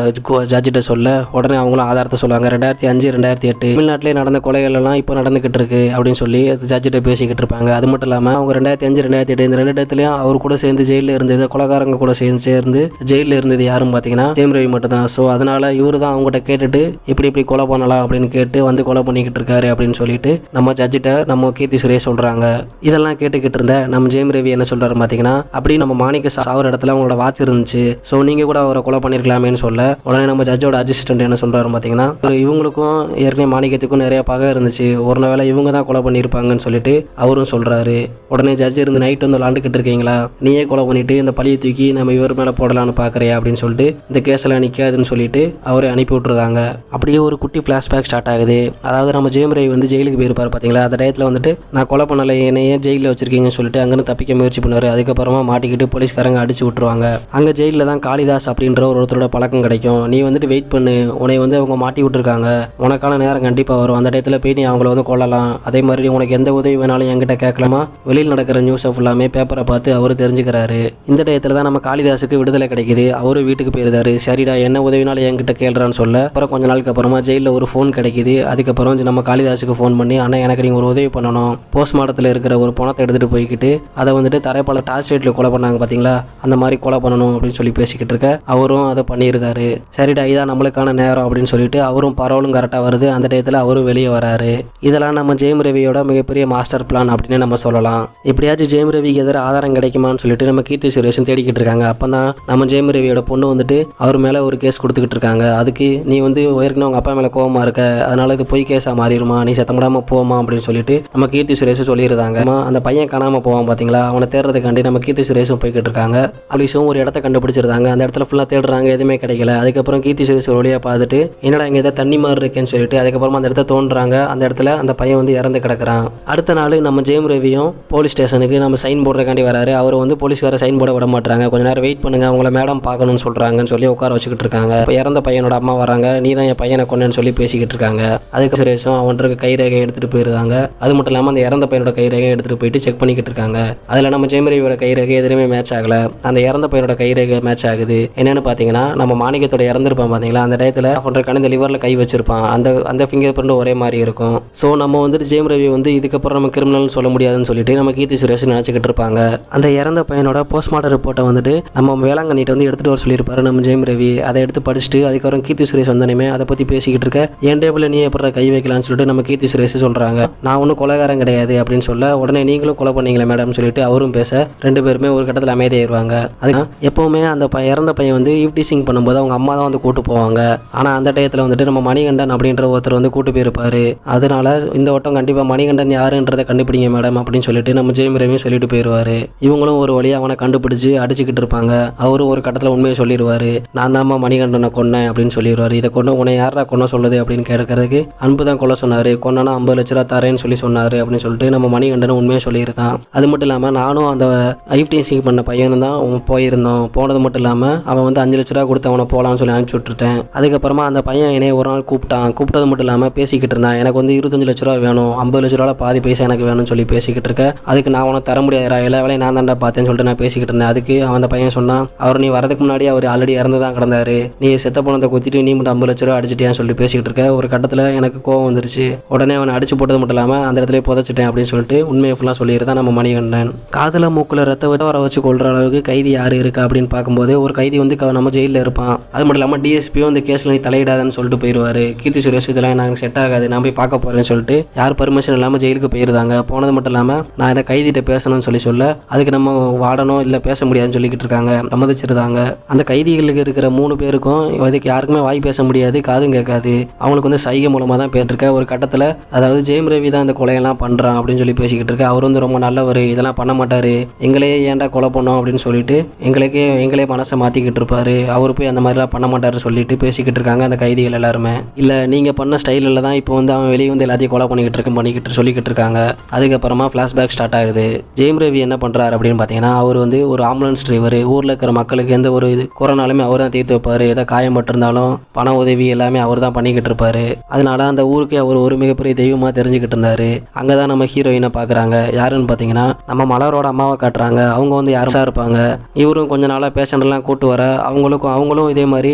ஜட்ஜிட்ட சொல்ல உடனே அவங்களும் ஆதாரத்தை சொல்லுவாங்க. 2005 2008 தமிழ்நாட்டிலே நடந்த கொலைகள் எல்லாம் இப்போ நடந்துகிட்டு இருக்கு அப்படின்னு சொல்லி ஜட்ஜிட்ட பேசிக்கிட்டு இருப்பாங்க. அது மட்டும் இல்லாமல் அவங்க 2005 2008 இந்த 2 இடத்துலையும் அவர் கூட சேர்ந்து ஜெயிலில் இருந்தது, கொலைகாரங்க கூட சேர்ந்து ஜெயிலில் இருந்தது யாரும் பார்த்தீங்கன்னா ஜெயம் ரவி மட்டும் தான். ஸோ அதனால இவரு தான் அவங்ககிட்ட கேட்டுட்டு இப்படி கொலை பண்ணலாம் அப்படின்னு கேட்டு வந்து கொலை பண்ணிக்கிட்டு இருக்காரு அப்படின்னு சொல்லிட்டு நம்ம ஜட்ஜிட்ட நம்ம கீர்த்தி சுரேஷ் சொல்றாங்க. இதெல்லாம் கேட்டுக்கிட்டு இருந்த நம்ம ஜெயம் ரவி என்ன சொல்றாரு பார்த்தீங்கன்னா, அப்படி நம்ம மாணிக்க சாவர இடத்துல அவங்களோட வாட்ச் இருந்துச்சு, ஸோ நீங்க கூட அவரை கொலை பண்ணிருக்கலாமேன்னு சொல்ல உடனே நம்ம ஜட்ஜோட அசிஸ்டன்ட் என்ன சொல்றாரு பார்த்தீங்கன்னா, இவங்களுக்கும் ஏற்கனவே மாணிக்கத்துக்கும் நிறைய பகை இருந்துச்சு, ஒரு வேளை இவங்க தான் கொலை பண்ணியிருப்பாங்கன்னு சொல்லிட்டு அவரும் சொல்றாரு. உடனே ஜட்ஜ் இருந்து நைட் வந்து விளாண்டுக்கிட்டு இருக்கீங்களா, நீயே கொலை பண்ணிட்டு இந்த பழியை தூக்கி நம்ம இவர் மேலே போடலான்னு பார்க்குறியா அப்படின்னு சொல்லிட்டு இந்த கேஸெல்லாம் நிற்காதுன்னு சொல்லிட்டு அவரை அனுப்பி விட்டுருந்தாங்க. அப்படியே ஒரு குட்டி ஃப்ளாஷ்பேக் ஸ்டார்ட் ஆகுது. அதாவது நம்ம ஜெயம் ரவி வந்து ஜெயிலுக்கு போயிருப்பார் பார்த்தீங்களா, அந்த டயத்தில் வந்துட்டு நான் கொலை பண்ணலை, என்னையே ஜெயிலில் வச்சிருக்கீங்கன்னு சொல்லிட்டு அங்கேருந்து தப்பிக்க முயற்சி பண்ணுவார். அதுக்கப்புறமா மாட்டிக்கிட்டு போலீஸ்காரங்க அடிச்சு விட்டுருவாங்க. அங்கே ஜெயிலில் தான் காளிதாஸ் அப்படின்ற ஒருத்தரோட பழக்கம் கிடைக்கும். நீ வந்துட்டு வெயிட் பண்ணு, உன்னை வந்து அவங்க மாட்டி விட்டுருக்காங்க, உனக்கான நேரம் கண்டிப்பாக வரும், அந்த டயத்தில் போய் நீ அவங்கள வந்து கொள்ளலாம், அதே மாதிரி உனக்கு எந்த உதவி வேணாலும் என்கிட்ட கேட்கலாமா, வெளியில் நடக்கிற நியூஸை ஃபுல்லாமே பேப்பரை பார்த்து அவர் தெரிஞ்சுக்கிறாரு. இந்த டயத்தில் தான் நம்ம காளிதாஸுக்கு விடுதலை கிடைக்குது. அவரு வீட்டுக்கு போயிருந்தாரு. சரிடா என்ன உதவினாலும் என்கிட்ட கேள்றான்னு சொல்ல அப்புறம் கொஞ்ச நாளுக்கு அப்புறமா ஜெயிலில் ஒரு ஃபோன் கிடைக்குது. அதுக்கப்புறம் நம்ம காளிதாஸுக்கு ஃபோன் பண்ணி அண்ணா எனக்கு நீங்கள் ஒரு உதவி பண்ணணும், போஸ்ட்மார்ட்டத்தில் இருக்கிற ஒரு பணத்தை எடுத்துகிட்டு போய்கிட்டு அதை வந்துட்டு தரைப்பால டார்ச் லைட்டில் கொலை பண்ணாங்க பார்த்தீங்களா, அந்த மாதிரி கொலை பண்ணணும் அப்படின்னு சொல்லி பேசிக்கிட்டு இருக்க அவரும் அதை பண்ணியிருந்தாரு. சரிடா இதான் நம்மளுக்கான நேரம் அப்படின்னு சொல்லிட்டு அவரும் பரவலும் கரெக்டாக வருது. அந்த டயத்தில் அவரும் வெளியே வராரு. இதெல்லாம் நம்ம ஜெயம் ரவியோட மிகப்பெரிய மாஸ்டர் பிளான் அப்படின்னு நம்ம சொல்லலாம். எப்படியாச்சும் ஜெயம் ரவிக்கு எதிராக ஆதாரம் கிடைக்குமான்னு சொல்லிட்டு நம்ம கீர்த்தி சுரேஷன் தேடிக்கிட்டு இருக்காங்க. அப்போ தான் நம்ம ஜெயம் ரவியோட பொண்ணு வந்துட்டு அவர் மேலே ஒரு கேஸ் கொடுத்துக்கிட்டு இருக்காங்க. அதுக்கு நீ வந்து ஏற்கனவே உங்கள் அப்பா மேலே கோவமா இருக்க, அதனால இது பொய் கேஸாக மாறிடுமா, நீ சத்தமிடாமல் போமா அப்படின்னு சொல்லிட்டு நம்ம கீர்த்தி சுரேஷ் சொல்லியிருந்தாங்க. அந்த பையன் காணாமல் போவான் பார்த்தீங்களா, அவனை தேடுறதுக்காண்டி நம்ம கீர்த்தி சுரேஷும் போய்கிட்டு இருக்காங்க. போலீஸும் ஒரு இடத்த கண்டுபிடிச்சிருந்தாங்க. அந்த இடத்துல ஃபுல்லாக தேடுறாங்க, எதுவுமே கிடைக்கல. அதுக்கப்புறம் கீர்த்தி சுரேஷ் வழியாக பார்த்துட்டு என்னடா இங்கே ஏதாவது தண்ணி மாதிரி இருக்கேன்னு சொல்லிட்டு அதுக்கப்புறமா அந்த இடத்த தோன்றாங்க. அந்த இடத்துல அந்த பையன் வந்து இறந்து கிடக்குறான். அடுத்த நாள் நம்ம ஜெயம் ரவியும் போலீஸ் ஸ்டேஷனுக்கு நம்ம சைன் போடுறதுக்காண்டி வராரு. அவர் வந்து போலீஸ்கார சைன் போட விட மாட்டாங்க. கொஞ்ச நேரம் வெயிட் பண்ணுங்க, அவங்கள மேடம் பார்க்கணும்னு சொல்றாங்கன்னு சொல்லி உட்கார வச்சுக்கிட்டு இருக்காங்க. இறந்த பையனோட அம்மா வராங்க, நீ தான் என் பையனை கொண்டேன்னு சொல்லி பேசிக்கிட்டு இருக்காங்க. அதுக்கு சுரேஷும் அவனுக்கு கைரேகை எடுத்துட்டு போயிருந்தாங்க. அது மட்டும் இல்லாமல் அந்த இறந்த பையனோட கைரேகை எடுத்துட்டு போயிட்டு செக் பண்ணிக்கிட்டு இருக்காங்க. அதில் நம்ம ஜெயம் ரவியோட கைரேகை எதுவுமே மேட்ச் ஆகல. அந்த இறந்த பையனோட கைரேகை மேட்ச் ஆகுது. என்னன்னு பார்த்தீங்கன்னா நம்ம மாணிக்கத்தோட இறந்துருப்பான் பார்த்தீங்களா, அந்த டயத்தில் அவனுக்கான இந்த லிவரில் கை வச்சிருப்பான். அந்த ஃபிங்கர் பிரிண்ட் ஒரே மாதிரி இருக்கும். ஸோ நம்ம வந்துட்டு ஜெயம் ரவி வந்து இதுக்கப்புறம் நம்ம கிரிமினல்னு சொல்ல முடியாதுன்னு சொல்லிட்டு நம்ம கீர்த்தி சுரேஷ் நினச்சிக்கிட்டு இருப்பாங்க. அந்த இறந்த பையனோட போஸ்ட்மார்ட்டம் ரிப்போர்ட்டை வந்துட்டு நம்ம வேளாங்கண்ணிட்டு வந்து எடுத்துகிட்டு வர சொல்லியிருப்பாரு நம்ம ஜெயம் ரவி. அதை எடுத்து படிச்சுட்டு அதுக்கப்புறம் கீர்த்தி சுரேஷ் வந்தோடனே அதை பற்றி பேசிக்கிட்டு இருக்க, என் டேபிளில் நீ எப்படி கை வைக்கலாம்னு சொல்லிட்டு நம்ம கீர்த்தி சுரேஷ் சொல்கிறாங்க. நான் ஒன்றும் கொலைகாரம் கிடையாது அப்படின்னு சொல்ல உடனே நீங்களும் கொலை பண்ணீங்களே மேடம் சொல்லிட்டு அவரும் பேச 2 பேருமே ஒரு கட்டத்தில் அமைதியாயிருவாங்க. அதுதான் எப்போவுமே அந்த இறந்த பையன் வந்து ஈவ்டீசிங் பண்ணும்போது அவங்க அம்மா தான் வந்து கூட்டு போவாங்க. ஆனால் அந்த டயத்தில் வந்துட்டு நம்ம மணிகண்டன் அப்படின்ற ஒருத்தர் வந்து கூட்டு போயிருப்பாரு. அதனால இந்த வட்டம் கண்டிப்பாக மணிகண்டன் யாருன்றதை கண்டுபிடிங்க மேடம் அப்படின்னு சொல்லிட்டு நம்ம ஜெயம் ரவியும் சொல்லிட்டு போயிடுவாரு. இவங்களும் ஒரு வழியாக அவனை கண்டுபிடிச்சு அடிச்சுக்கிட்டு இருப்பாங்க. அவரும் ஒரு கட்டத்தில் உண்மையை சொல்லிடுவாரு, நான் தான்மா மணிகண்டனை கொன்னேன் அப்படின்னு சொல்லிடுவாரு. இதை கொண்டு உன்னை யாரா கொன்ன சொல்லுது அப்படின்னு கேட்கறதுக்கு அன்பு தான் கொல்ல சொன்னாரு, கொன்னா 50 லட்ச ரூபா தரேன்னு சொல்லி சொன்னாரு அப்படின்னு சொல்லிட்டு நம்ம மணிகண்டன் உண்மையை சொல்லியிருந்தான். அது மட்டும் இல்லாமல் நானும் அந்த ஐப்டீசிங் பண்ண பையனும் தான் போயிருந்தோம். போனது மட்டும் இல்லாமல் அவன் வந்து 5 லட்ச ரூபா கொடுத்து அவனை போகலான்னு சொல்லி அனுப்பிச்சு விட்டுருட்டேன். அதுக்கப்புறமா அந்த பையன் என்னை ஒரு நாள் கூப்பிட்டது மட்டும் இல்லாமல் பேசிக்கிட்டு இருந்தான், எனக்கு வந்து 25 லட்ச ரூபா வேணும், 50 லட்ச ரூபா பாதி பைசா எனக்கு வேணும்னு சொல்லி பேசிக்கிட்டு இருக்க. அதுக்கு நான் உனக்கு தர முடியாதா, எல்லா வேலையும் நான் தாண்டா பார்த்தேன்னு சொல்லிட்டு நான் பேசிக்கிட்டு இருந்தேன். அதுக்கு அந்த பையன் சொன்னான், அவர் நீ வரதுக்கு முன்னாடி அவர் ஆல்ரெடி இறந்து தான் கிடந்தாரு, நீ செத்த பணத்தை குத்திட்டு நீ மட்டும் 50 லட்ச ரூபா அடிச்சிட்டியான்னு சொல்லி பேசிக்கிட்டு இருக்க. ஒரு கட்டத்தில் எனக்கு கோவம் வந்துருச்சு. உடனே அவனை அடிச்சு போட்டது மட்டும் இல்லாமல் அந்த இடத்துல புதைச்சிட்டேன் அப்படின்னு சொல்லிட்டு உண்மையை ஃபுல்லாக சொல்லியிருந்தான் நம்ம மணிகண்டன். காதல மூக்குல ரத்த விட உட்கார வச்சு கொள்கிற அளவுக்கு கைதி யார் இருக்கா அப்படின்னு பார்க்கும்போது ஒரு கைதி வந்து நம்ம ஜெயிலில் இருப்பான். அது மட்டும் இல்லாமல் டிஎஸ்பியும் இந்த கேஸில் நீ தலையிடாதன்னு சொல்லிட்டு போயிடுவார். கீர்த்தி சுரேஷ் இதெல்லாம் எனக்கு செட் ஆகாது, நான் போய் பார்க்க போகிறேன்னு சொல்லிட்டு யார் பர்மிஷன் இல்லாமல் ஜெயிலுக்கு போயிருந்தாங்க. போனது மட்டும் இல்லாமல் நான் இதை கைதிட்ட பேசணும்னு சொல்ல அதுக்கு நம்ம வாடனோ இல்லை பேச முடியாதுன்னு சொல்லிக்கிட்டு இருக்காங்க, சம்மதிச்சிருந்தாங்க. அந்த கைதிகளுக்கு இருக்கிற 3 பேருக்கும் இதுக்கு யாருக்குமே வாய் பேச முடியாது, காதும் கேட்காது. அவங்களுக்கு வந்து சைகை மூலமாக தான் பேசிருக்க. ஒரு கட்டத்தில் அதாவது ஜெயம் ரவி தான் இந்த கொலையெல்லாம் பண்ணுறான் அப்படின்னு சொல்லி பேசிக்கிட்டு இருக்க. அவர் வந்து ரொம்ப நல்லவர், இதெல்லாம் பண்ண மாட்டார், எங்களே ஏன்டா கொலை பண்ணோம் அப்படின்னு சொல்லிட்டு எங்களே மனசை மாற்றிக்கிட்டு இருப்பாரு, அவர் போய் அந்த மாதிரிலாம் பண்ண மாட்டார் சொல்லிட்டு பேசிக்கிட்டு இருக்காங்க அந்த கைதிகள் எல்லாருமே. இல்லை நீங்கள் பண்ண ஸ்டைலில் தான் இப்போ வந்து அவன் வெளியே வந்து எல்லாத்தையும் கொலை பண்ணிக்கிட்டு சொல்லிக்கிட்டு இருக்காங்க. அதுக்கப்புறமா ஃப்ளாஷ்பேக் ஸ்டார்ட் ஆகுது. ஜெயம் ரவி என்ன பண்ணுறாரு அப்படின்னு பார்த்தீங்கன்னா, அவர் வந்து ஒரு ஆம்புலன்ஸ் டிரைவர். ஊரில் இருக்கிற மக்களுக்கு எந்த ஒரு கொரோனாலுமே அவர் தான் தீர்த்து வைப்பார். ஏதோ காயப்பட்டிருந்தாலும் பண உதவி எல்லாமே அவர் தான் பண்ணிக்கிட்டு இருப்பாரு. அதனால அந்த ஊருக்கு அவர் ஒரு மிகப்பெரிய தெய்வமாக தெரிஞ்சுக்கிட்டு இருந்தார். அங்கே தான் நம்ம ஹீரோயினை பார்க்குறாங்க. யாருன்னு பார்த்தீங்கன்னா நம்ம மலரோட அம்மாவை காட்டுறாங்க. அவங்க வந்து யாருசா இருப்பாங்க. இவரும் கொஞ்ச நாளாக பேஷண்ட்லாம் கூட்டு வர அவங்களும் இதே மாதிரி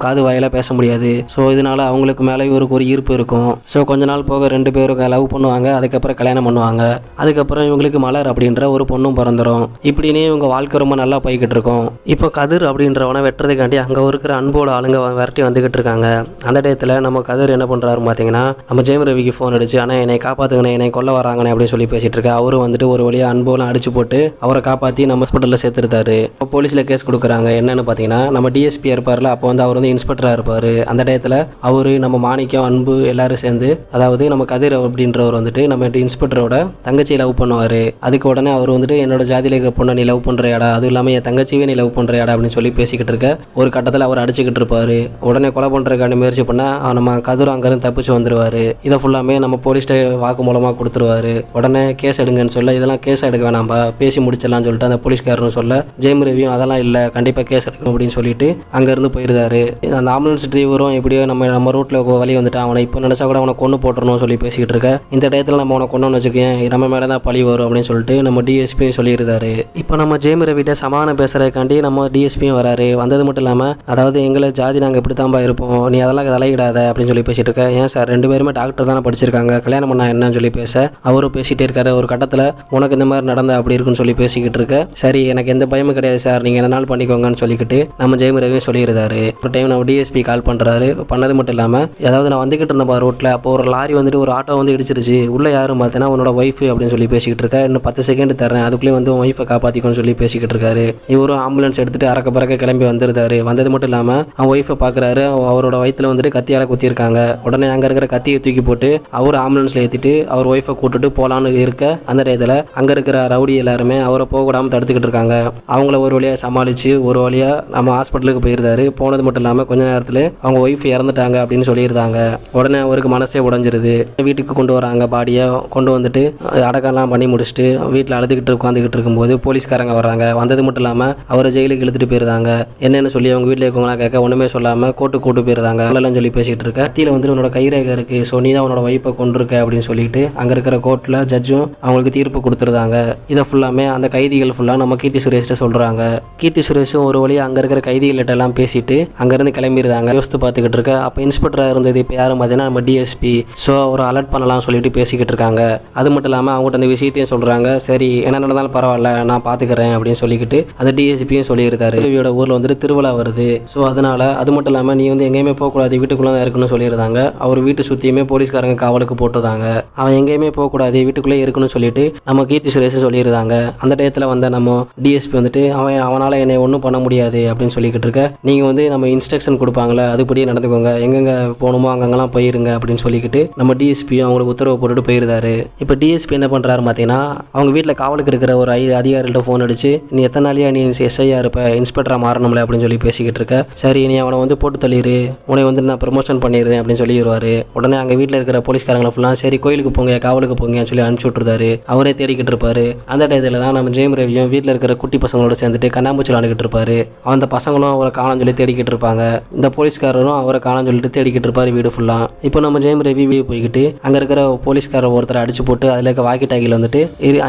காது வாயில பேச முடியாது. ஸோ இதனால அவங்களுக்கு மேலே இவருக்கு ஒரு ஈர்ப்பு இருக்கும். ஸோ கொஞ்ச நாள் போக 2 பேரும் லவ் பண்ணுவாங்க. அதுக்கப்புறம் கல்யாணம் பண்ணுவாங்க. அதுக்கப்புறம் இவங்களுக்கு மலர் அப்படின்ற ஒரு பொண்ணும் பிறந்துடும். இப்படின்னே இவங்க வாழ்க்கை ரொம்ப நல்லா போய்கிட்டு இருக்கும். இப்போ கதிர் அப்படின்றவனை வெட்டுறதுக்காண்டி அங்கே இருக்கிற அன்போட ஆளுங்க விரட்டி வந்துகிட்டு இருக்காங்க. அந்த டயத்தில் நம்ம கதிர் என்ன பண்ணுறாரு பார்த்தீங்கன்னா, நம்ம ஜெயம் ரவிக்கு ஃபோன் அடிச்சு, ஆனால் என்னை காப்பாற்றுங்கண்ணே, என்னை கொல்ல வராங்கண்ணே அப்படின்னு சொல்லி பேசிட்டு இருக்க. அவரும் வந்துட்டு ஒரு வழியாக அன்போலாம் அடிச்சு போட்டு அவரை காப்பாற்றி நம்ம ஹாஸ்பிட்டலில் சேர்த்துருத்தாரு. போலீஸில் கேஸ் கொடுக்குறாங்க. என்னன்னு பார்த்தீங்கன்னா, நம்ம டிஎஸ்பி இருப்பார்ல, அப்போ வந்து அவர் வந்து இன்ஸ்பெக்டராக இருப்பார். அந்த டயத்தில் அவர் நம்ம மாணிக்கம் அன்பு எல்லாரும் சேர்ந்து, அதாவது நம்ம கதிர் அப்படின்றவர் வந்துட்டு நம்ம இன்ஸ்பெக்டரோட தங்கச்சியை லவ் பண்ணுவார். அதுக்கு உடனே அவர் வந்துட்டு என்னோட ஜாதியில இருக்க பொண்ணை நீ லவ் பண்ணுறியாடா, அதுவும் இல்லாமல் என் தங்கச்சியே நீ லவ் பண்ணுறியாடா அப்படின்னு சொல்லி பேசிக்கிட்டு இருக்க. ஒரு கட்டத்தில் அவர் அடிச்சுக்கிட்டு இருப்பார். உடனே கொலை பண்ணுறதுக்கான முயற்சி பண்ணால் நம்ம கதிர் அங்கேருந்து தப்பிச்சு வந்துடுவார். இதை ஃபுல்லாமே நம்ம போலீஸ்ட்டை வாக்கு மூலமாக கொடுத்துருவாரு. உடனே கேஸ் எடுங்கன்னு சொல்ல, இதெல்லாம் கேஸ் எடுக்க வேணாம்பா, பேசி முடிச்சிடலாம்னு சொல்லிட்டு அந்த போலீஸ்காரன்னு சொல்ல, ஜெயம் ரவியும் அதெல்லாம் இல்லை, கண்டிப்பாக கேஸ் எடுக்கணும் அப்படின்னு சொல்லிட்டு அங்கேருந்து போயிருந்தாரு. அந்த ஆம்புலன்ஸ் டிரைவரும் எப்படியோ நம்ம ரோட்டில் வழி வந்துட்டு அவனை இப்போ நினச்சா கூட அவனை கொண்டு போட்டுறணும் சொல்லி பேசிக்கிட்டு இருக்க. இந்த டயத்தில் நம்ம அவனை கொண்டு வச்சுக்கேன், நம்ம மேலே தான் பழி வரும் அப்படின்னு சொல்லிட்டு நம்ம டிஎஸ்பி சொல்லியிருந்தாரு. இப்போ நம்ம ஜெயம் ரவிட்ட சமாதானம் பேசுறதுக்காண்டி நம்ம டிஎஸ்பியும் வராரு. வந்தது மட்டும் இல்லாமல், அதாவது எங்களை ஜாதி நாங்கள் இப்படி தான்பா இருப்போம், நீ அதெல்லாம் தலையிடாத அப்படின்னு சொல்லி பேசிட்டு இருக்க. ஏன் சார் 2 பேருமே டாக்டர் தானே படிச்சிருக்காங்க, கல்யாணம் பண்ணா என்னன்னு சொல்லி பேச அவரும் பேசிகிட்டே இருக்காரு. ஒரு கட்டத்தில் உனக்கு இந்த மாதிரி நடந்தா அப்படி இருக்குன்னு சொல்லி பேசிக்கிட்டு இருக்க. சரி, எனக்கு எந்த பயமும் கிடையாது சார், நீங்கள் என்ன நாள் பண்ணிக்கோங்கன்னு சொல்லிக்கிட்டு நம்ம ஜெயம் ரவியும் சொல்லியிருந்தாரு. ஒரு டைம் நம்ம டிஎஸ்பி கால் பண்ணுறாரு. பண்ணது மட்டும் இல்லாமல், அதாவது நான் வந்துக்கிட்டு இருந்தேன் ரோட்டில், அப்போ ஒரு லாரி வந்துட்டு ஒரு ஆட்டோ வந்து இடிச்சிருச்சு, உள்ள யாரும் பார்த்தீங்கன்னா உன்னோட ஒய்ஃபு அப்படின்னு சொல்லி பேசிக்கிட்டு இருக்கா. இன்னும் 10 செகண்ட் தரேன், அதுக்குள்ளேயே வந்து ஒய்ஃபை காப்பாற்றிக்கணும்னு சொல்லி பேசிக்கிட்டு இருக்காரு. இவரும் ஆம்புலன்ஸ் எடுத்துட்டு அறக்க பறக்க கிளம்பி வந்துருந்தாரு. வந்தது மட்டும் இல்லாமல் அவன் ஒய்ஃபை பார்க்குறாரு. அவரோட வயிற்றுல வந்துட்டு கத்தியால் குத்திருக்காங்க. உடனே அங்கே இருக்கிற கத்தியை தூக்கி போட்டு அவர் ஆம்புலன்ஸில் ஏற்றிட்டு அவர் ஒய்ஃபை கூட்டுட்டு போகலான்னு இருக்க, அந்த டயத்தில் அங்கே இருக்கிற ரவுடி எல்லாருமே அவரை போக விடாமல் தடுத்துக்கிட்டு இருக்காங்க. அவங்கள ஒரு வழியாக சமாளித்து ஒரு வழியாக நம்ம ஹாஸ்பிட்டலுக்கு போயிருந்தாரு. போனது மட்டும் இல்லாமல் கொஞ்ச நேரத்தில் அவங்க ஒய்ஃப் இறந்துட்டாங்க அப்படின்னு சொல்லியிருந்தாங்க. உடனே அவருக்கு மனசே உடஞ்சிருது. வீட்டுக்கு கொண்டு வராங்க. பாடியை கொண்டு வந்துட்டு அடக்கம்லாம் பண்ணி முடிச்சுட்டு வீட்டில் அழுதுகிட்டு உட்காந்துக்கிட்டு இருக்கும்போது போலீஸ்காரங்க வர்றாங்க. வந்தது மட்டும் இல்லாமல் அவரை ஜெயிலுக்கு இழுத்துட்டு போயிருந்தாங்க. என்னென்னு சொல்லி அவங்க வீட்டில் இருக்கவங்களாம் கேட்க ஒன்றுமே சொல்லாமல் கோர்ட்டுக்கு கூட்டு போயிருந்தாங்க. அதெல்லாம் சொல்லி பேசிக்கிட்டு இருக்க. கத்தியில் வந்து உன்னோட கைரேகை இருக்கு, ஸோ நீ தான் உன்னோட ஒய்ஃபை கொண்டிருக்க அப்படின்னு சொல்லிட்டு அங்கே இருக்கிற கோர்ட்டில் ஜட்ஜும் அவங்களுக்கு தீர்ப்பு கொடுத்துருந்தாங்க. இதை ஃபுல்லாமே அந்த கைதிகள் ஃபுல்லாக நம்ம கீர்த்தி சுரேஷ்ட சொல்கிறாங்க. கீர்த்தி சுரேஷும் ஒரு வழியாக அங்கே இருக்கிற கைதிகள்கிட்ட எல்லாம் பேசிட்டு அங்கேருந்து கிளம்பிடுறாங்க. யோசித்து பார்த்துக்கிட்டு இருக்க. அப்போ இன்ஸ்பெக்டராக இருந்தது இப்போ யாரும் பார்த்தீங்கன்னா நம்ம டிஎஸ்பி. ஸோ அவரை அலர்ட் பண்ணலாம் சொல்லிட்டு பேசிக்கிட்டு இருக்காங்க. அது மட்டும் இல்லாமல் அவங்ககிட்ட அந்த விஷயத்தையும் சொல்கிறாங்க. சரி, என்ன நடந்தாலும் பரவாயில்ல, நான் பார்த்துக்கிறேன் அப்படின்னு சொல்லிக்கிட்டு அந்த டிஎஸ்பியும் சொல்லியிருந்தாரு. ரவியோட ஊரில் வந்துட்டு திருவிழா வருது. ஸோ அதனால அது மட்டும் இல்லாமல் நீ வந்து எங்கேயுமே போகக்கூடாது, வீட்டுக்குள்ளே தான் இருக்குன்னு சொல்லியிருந்தாங்க. அவர் வீட்டு சுற்றியுமே போலீஸ்காரங்க காவலுக்கு போட்டுருந்தாங்க. அவன் எங்கேயுமே போகக்கூடாது, வீட்டுக்குள்ளே இருக்குன்னு சொல்லிட்டு நம்ம கீர்த்தி சுரேஷ் சொல்லியிருந்தாங்க. அந்த டயத்தில் வந்த நம்ம டிஎஸ்பி வந்துட்டு அவனால் என்னை ஒன்றும் பண்ண முடியாது அப்படின்னு சொல்லிக்கிட்டு இருக்க. நீங்கள் வந்து நம்ம இன்ஸ்ட்ரக்ஷன் கொடுப்பாங்களே, அதுபடியே நடந்துக்கோங்க, எங்கெங்கே போகணுமோ அங்கெல்லாம் போயிருங்க அப்படின்னு சொல்லிக்கிட்டு நம்ம டிஎஸ்பியும் அவங்களுக்கு உத்தரவு போட்டுட்டு போயிருந்தாரு. இப்போ டிஎஸ்பி என்ன பண்ணுறாரு பார்த்தீங்கன்னா, அவங்க வீட்டில் காவலுக்கு இருக்கிற ஒரு அதிகாரிகிட்ட ஃபோன் அடிச்சு, நீ எத்தனை நாளையா நீ எஸ்ஐயா இருப்ப, இன்ஸ்பெக்டராக மாறணும்ல அப்படின்னு சொல்லி பேசிக்கிட்டு இருக்க. சரி, நீ அவனை வந்து போட்டு தள்ளிடு, உன்னை வந்து நான் ப்ரமோஷன் பண்ணிடுறேன் அப்படின்னு சொல்லிடுவாரு. உடனே அங்கே வீட்டில் இருக்கிற போலீஸ்காரங்களை ஃபுல்லாக சரி கோயிலுக்கு போங்க, காவலுக்கு போங்கன்னு சொல்லி அனுப்பிச்சு விட்டுருந்தாரு. அவரே தேடிக்கிட்டு இருப்பாரு. அந்த டயத்தில் தான் நம்ம ஜெயம் ரவியும் வீட்டில் இருக்கிற குட்டி பசங்களோட சேர்ந்துட்டு கண்ணாமூச்சி விளாண்டுக்கிட்டு இருப்பாரு. அந்த பசங்களும் அவரை காணம் சொல்லி தேடிக்கிட்டு இருப்பாங்க. இந்த போலீஸ்காரரும் அவரை காணம் சொல்லிட்டு தேடிக்கிட்டு இருப்பாரு வீடு ஃபுல்லாக. இப்போ நம்ம ஜெயம் ரவி போய்கிட்டு அங்கே இருக்கிற போலீஸ்காரர் ஒருத்தரை அடிச்சு போட்டு அதில் இருக்க வாக்கி டாக்கியில் வந்துட்டு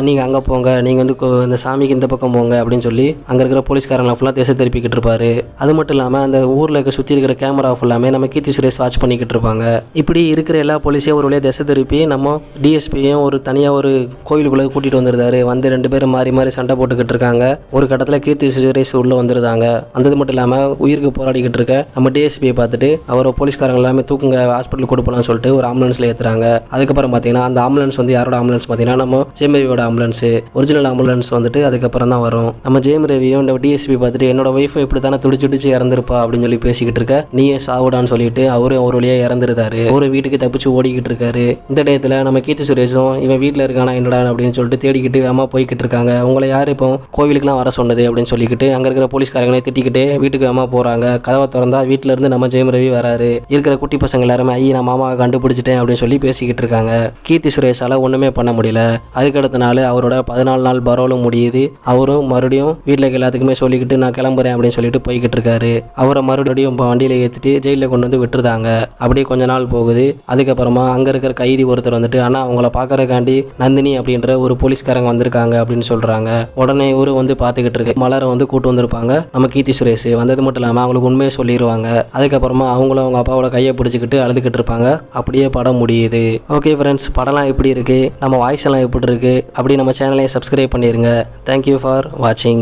நீங்கள் அங்கே போங்க, நீங்கள் வந்து இந்த சாமிக்கு இந்த பக்கம் போங்க அப்படின்னு சொல்லி அங்கே இருக்கிற போலீஸ்காரங்களை ஃபுல்லாக திசை திருப்பிக்கிட்டு இருப்பாரு. அது மட்டும் இல்லாமல் அந்த ஊரில் இருக்க சுற்றி இருக்கிற கேமரா ஃபுல்லாமே நம்ம கீர்த்தி சுரேஷ் வாட்ச் பண்ணிக்கிட்டு இருப்பாங்க. இப்படி இருக்கிற எல்லா போலீஸையும் ஒரு வழியாக திசை திருப்பி நம்ம டிஎஸ்பியும் ஒரு தனியாக ஒரு கோயிலுக்குள்ளே கூட்டிகிட்டு வந்துருந்தாரு. வந்து 2 பேரும் மாறி மாறி சண்டை போட்டுக்கிட்டு இருக்காங்க. ஒரு கட்டத்தில் கீர்த்தி சுரேஷ் உள்ள வந்துருந்தாங்க. அது மட்டும் இல்லாமல் உயிருக்கு போராடிக்கிட்டு இருக்க நம்ம டிஎஸ்பியை பார்த்துட்டு அவர் போலீஸ்காரங்க எல்லாமே தூக்குங்க ஹாஸ்பிட்டல் கூட்டு போகலாம்னு சொல்லிட்டு ஒரு ஆம்புலன்ஸ்ல ஏற்றுறாங்க. அதுக்கப்புறம் பார்த்தீங்கன்னா அந்த ஆம்புலன்ஸ் வந்து யாரோட ஆம்புலன்ஸ் பார்த்தீங்கன்னா நம்ம ஜெயம் ரவியோட ஆம்புலன்ஸ், ஒரிஜினல் ஆம்புலன்ஸ் வந்துட்டு அதுக்கப்புறம் தான் வரும். நம்ம ஜெயம் ரவியும் இந்த டிஎஸ்பி பார்த்துட்டு என்னோட ஒய்ஃபை இப்படி தானே துடிச்சு இறந்துருப்பா அப்படின்னு சொல்லி பேசிக்கிட்டு இருக்க, நீயே சாவுடான்னு சொல்லிட்டு அவரும் ஒரு வழியாக இறந்துருந்தாரு. ஒரு வீட்டுக்கு தப்பிச்சு ஓடிக்கிட்டு இருக்காரு. இந்த டயத்தில் நம்ம கீர்த்தி சுரேஷும் இவன் வீட்டில் இருக்கானா என்னடா அப்படின்னு சொல்லிட்டு தேடிக்கிட்டு வேகமாக போய்கிட்டு இருக்காங்க. உங்களை யார் இப்போ கோவிலுக்குலாம் வர சொன்னது அப்படின்னு சொல்லிக்கிட்டு அங்கே இருக்கிற போலீஸ்காரங்களை திட்டிக்கிட்டு வீட்டுக்கு வேகமாக போகிறாங்க. கதவை திறந்தா வீட்டில இருந்து நம்ம ஜெயம் ரவி வராரு. இருக்கிற குட்டி பசங்க எல்லாருமே ஐயா நான் மாமாவை கண்டுபிடிச்சிட்டேன் அப்படின்னு சொல்லி பேசிக்கிட்டு இருக்காங்க. கீர்த்தி சுரேஷால ஒன்றுமே பண்ண முடியல. அதுக்கடுத்த நாள் அவரோட 14 நாள் பரோலும் முடியுது. அவரும் மறுபடியும் வீட்டில் எல்லாத்துக்குமே சொல்லிக்கிட்டு நான் கிளம்புறேன் அப்படின்னு சொல்லிட்டு போய்கிட்டு இருக்காரு. அவரை மறுபடியும் வண்டியில ஏற்றிட்டு ஜெயிலில் கொண்டு வந்து விட்டுருந்தாங்க. அப்படியே கொஞ்ச நாள் போகுது. அதுக்கப்புறமா அங்கே இருக்கிற கைதி ஒருத்தர் வந்துட்டு ஆனால் அவங்கள பார்க்கறதுக்காண்டி நந்தினி அப்படின்ற ஒரு போலீஸ்காரங்க வந்திருக்காங்க அப்படின்னு சொல்றாங்க. உடனே இவரு வந்து பார்த்துக்கிட்டு இருக்கு. மலரை வந்து கூட்டு வந்திருப்பாங்க நம்ம கீர்த்தி சுரேஷ். வந்தது மட்டும் இல்லாமல் அவங்களுக்கு உண்மையை சொல்லிடுவாங்க. அதுக்கப்புறமா அவங்களும் அவங்க அப்பாவோட கையை பிடிச்சிக்கிட்டு அழுதுகிட்டு இருப்பாங்க. அப்படியே படம் முடியுது. ஓகே ஃப்ரெண்ட்ஸ், படம்லாம் எப்படி இருக்கு, நம்ம வாய்ஸ் எல்லாம் எப்படி இருக்கு அப்படி நம்ம சேனலையும் சப்ஸ்கிரைப் பண்ணிருங்க. தேங்க்யூ ஃபார் வாட்சிங்.